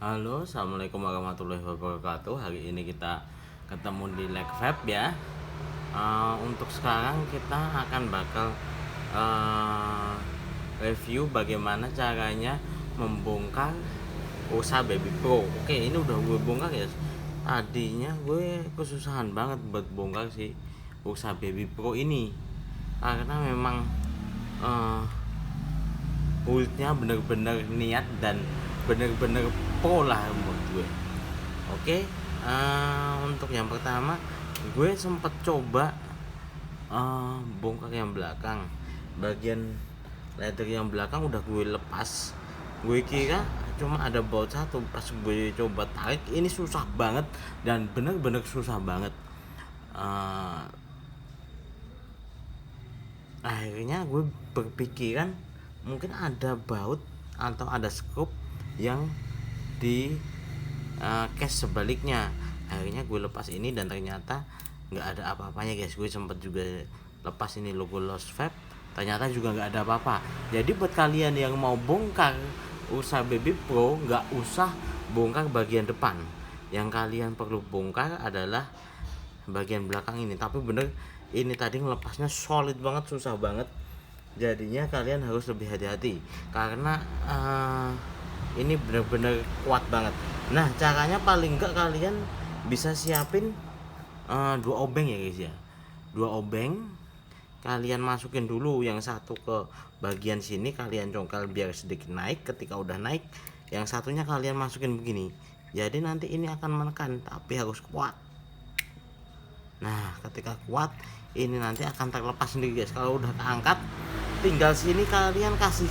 Halo, assalamualaikum warahmatullahi wabarakatuh. Hari ini kita ketemu di Lekvape ya. Untuk sekarang kita akan bakal uh, review bagaimana caranya membongkar usaha Baby Pro. Oke, ini udah gue bongkar ya. Tadinya gue kesusahan banget buat bongkar si usaha Baby Pro ini karena memang uh, buildnya bener-bener niat dan bener-bener pro lah menurut gue. Oke, untuk yang pertama gue sempet coba bongkar yang belakang, bagian leather yang belakang udah gue lepas. Gue kira cuma ada baut satu, pas gue coba tarik ini susah banget dan bener-bener susah banget. Akhirnya gue berpikiran mungkin ada baut atau ada skrup yang di case sebaliknya. Akhirnya gue lepas ini dan ternyata nggak ada apa-apanya guys. Gue sempet juga lepas ini logo Lost Vape, ternyata juga nggak ada apa-apa. Jadi buat kalian yang mau bongkar usaha Baby Pro, nggak usah bongkar bagian depan. Yang kalian perlu bongkar adalah bagian belakang ini. Tapi bener, ini tadi melepasnya solid banget, susah banget. Jadinya kalian harus lebih hati-hati karena ini bener-bener kuat banget. Nah, caranya paling enggak kalian bisa siapin 2 obeng ya guys ya. 2 obeng kalian masukin dulu, yang satu ke bagian sini kalian congkel biar sedikit naik. Ketika udah naik, yang satunya kalian masukin begini. Jadi nanti ini akan menekan, tapi harus kuat. Nah, ketika kuat ini nanti akan terlepas sendiri guys. Kalau udah keangkat, tinggal sini kalian kasih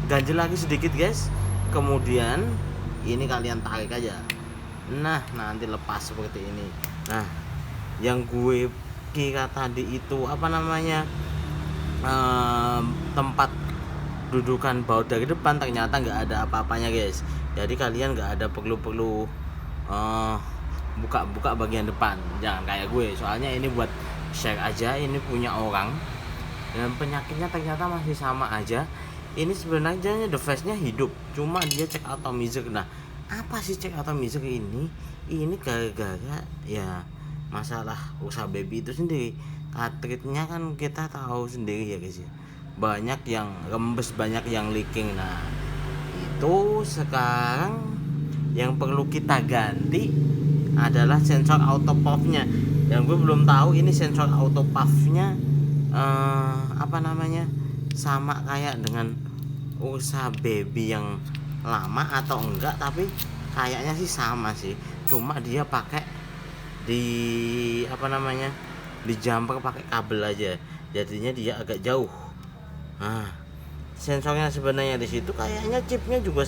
ganjel lagi sedikit guys. Kemudian ini kalian tarik aja. Nah, nanti lepas seperti ini. Nah, yang gue kira tadi itu apa namanya, tempat dudukan baut dari depan, ternyata nggak ada apa-apanya guys. Jadi kalian nggak ada perlu buka-buka bagian depan, jangan kayak gue. Soalnya ini buat share aja, ini punya orang dan penyakitnya ternyata masih sama aja. Ini sebenarnya device-nya hidup, cuma dia check atomizer. Nah, apa sih check atomizer ini? Ini gara-gara ya masalah usaha Baby itu sendiri. Cartridge-nya kan kita tahu sendiri ya guys ya, banyak yang rembes, banyak yang leaking. Nah, itu sekarang yang perlu kita ganti adalah sensor auto puff-nya. Yang gue belum tahu ini sensor auto puff-nya apa namanya, sama kayak dengan usaha Baby yang lama atau enggak, tapi kayaknya sih sama sih. Cuma dia pakai di apa namanya, di jumper pakai kabel aja, jadinya dia agak jauh. Nah, sensornya sebenarnya di situ kayaknya chipnya juga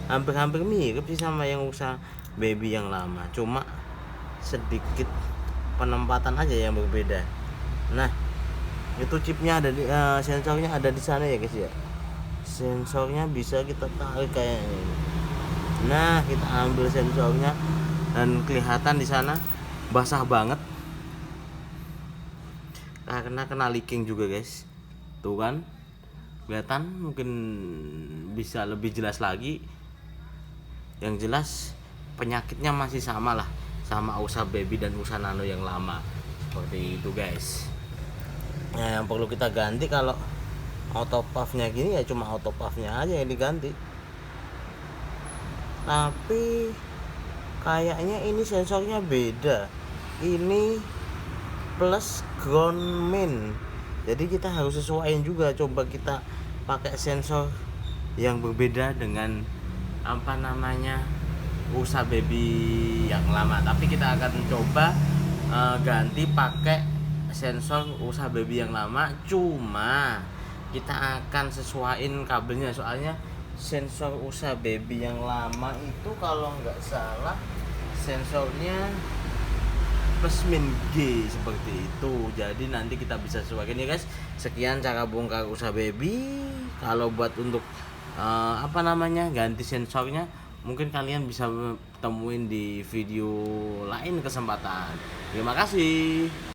hampir-hampir mirip sih sama yang usaha Baby yang lama, cuma sedikit penempatan aja yang berbeda. Nah, itu chipnya ada di sensornya ada di sana ya guys ya. Sensornya bisa kita tarik kayak ini. Nah, kita ambil sensornya dan kelihatan di sana basah banget karena kena leaking juga guys. Tuh kan, kelihatan. Mungkin bisa lebih jelas lagi. Yang jelas penyakitnya masih sama lah, sama usaha Baby dan usaha Nano yang lama. Seperti itu guys. Nah, yang perlu kita ganti kalau auto puff-nya gini ya cuma auto puff-nya aja yang diganti. Tapi kayaknya ini sensornya beda. Ini plus ground main. Jadi kita harus sesuaiin juga. Coba kita pakai sensor yang berbeda dengan apa namanya, usaha Baby yang lama. Tapi kita akan coba ganti pakai sensor usaha Baby yang lama. Cuma kita akan sesuaiin kabelnya, soalnya sensor usaha Baby yang lama itu kalau nggak salah sensornya plus min G seperti itu. Jadi nanti kita bisa sesuaikan ya guys. Sekian cara bongkar usaha Baby. Kalau buat untuk apa namanya, ganti sensornya, mungkin kalian bisa temuin di video lain kesempatan. Terima kasih.